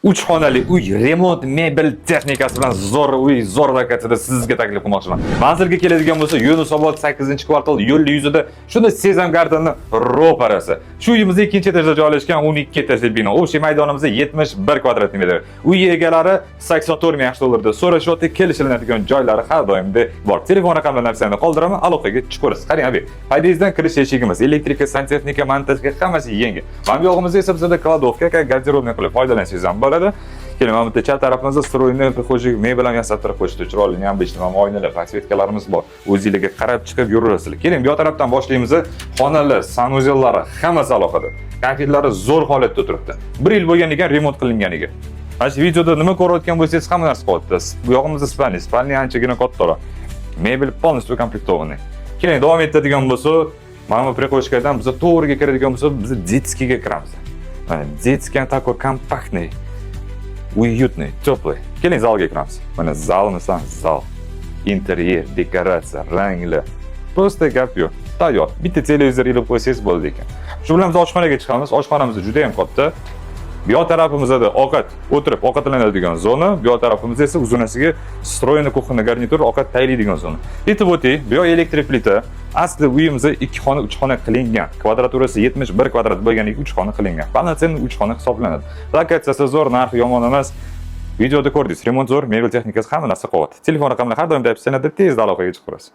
3 xonali uy, remont, mebel texnikasi bilan zo'r uy, zo'r lokasiyada sizga taklif qilmoqchiman. Manzilga keladigan bo'lsa, Yunusobod 8-kvartal yo'l yuzida shunda Sezam Gardenning ro'parasi. Shu uyimizda 2-etajda joylashgan 12 etajli bino. O'sha maydonimizda 71 kvadrat metr. Uy egalari 84 ming $80 so'rashyapti, kelishiladigan joylari har doimda bor. Telefon raqamlarini narsani qoldiraman, aloqaga chiqasiz. Qarang abi, foydangizdan kirish eshigimiz, elektrika, santexnika, montajga hammasi yengil. Mana bu yog'imizda esa bizda kladovka, garderobni qilib foydalansangiz ham bo'ladi. Keling, mana bu chap tarafimizda stroyni qo'shib, mebel ham yasattirib qo'yishdi. Chiroyli ham beshta oynalar, podsvetkalarimiz bor. O'zingizga qarab chiqib yuraverasizlar. Keling, bu tarafdan boshlaymiz. Xonalar, sanuzellari hammasi alohida. Konfetlari zo'r holatda turibdi. 1 yil bo'lgan ekan remont qilinganiga. Mana shu videoda nima ko'rayotgan bo'lsangiz hamma narsa qo'yibdi. Bu yog'imizda spalni anchagina kattaroq. Mebel полностью комплектованный. Keling, davom etadigan bo'lsa, mana bu prikoshkadan biz to'g'riga kiradigan bo'lsa, biz детскийga kiramiz. Mana детский такой компактный, уютный, теплый. Keling, zalga kiramiz. Mana zalimisan, zal. Interyer, dekoratsiya, ranglar. Просто gap yo'q. Tayyor. Bitta televizor ilib qo'ysangiz bo'ldi ekan. Shu bilan biz oshxonaga chiqamiz. Oshxonamiz juda ham katta. Bu yoq tarafimizda o'tirib ovqatlanadigan zona, bu yoq tarafimizda esa uzunasiga stroyni kuxna garnitur ovqat tayyorlaydigan zona. Aytib o'tay, bu yoq elektrik plita. Aslida uyimizda 2 xona, 3 xona qilingan. Kvadraturasi 71 kvadrat bo'lganiga 3 xona qilingan. Полноценный 3 xona hisoblanadi. Lokatsiyasi zo'r, narxi yomon emas. Videoda ko'rdingiz, remont zo'r, mebel texnikasi hamma narsa quvvat. Telefon raqamlari har doim deb sanada tezda aloqaga chiqasiz.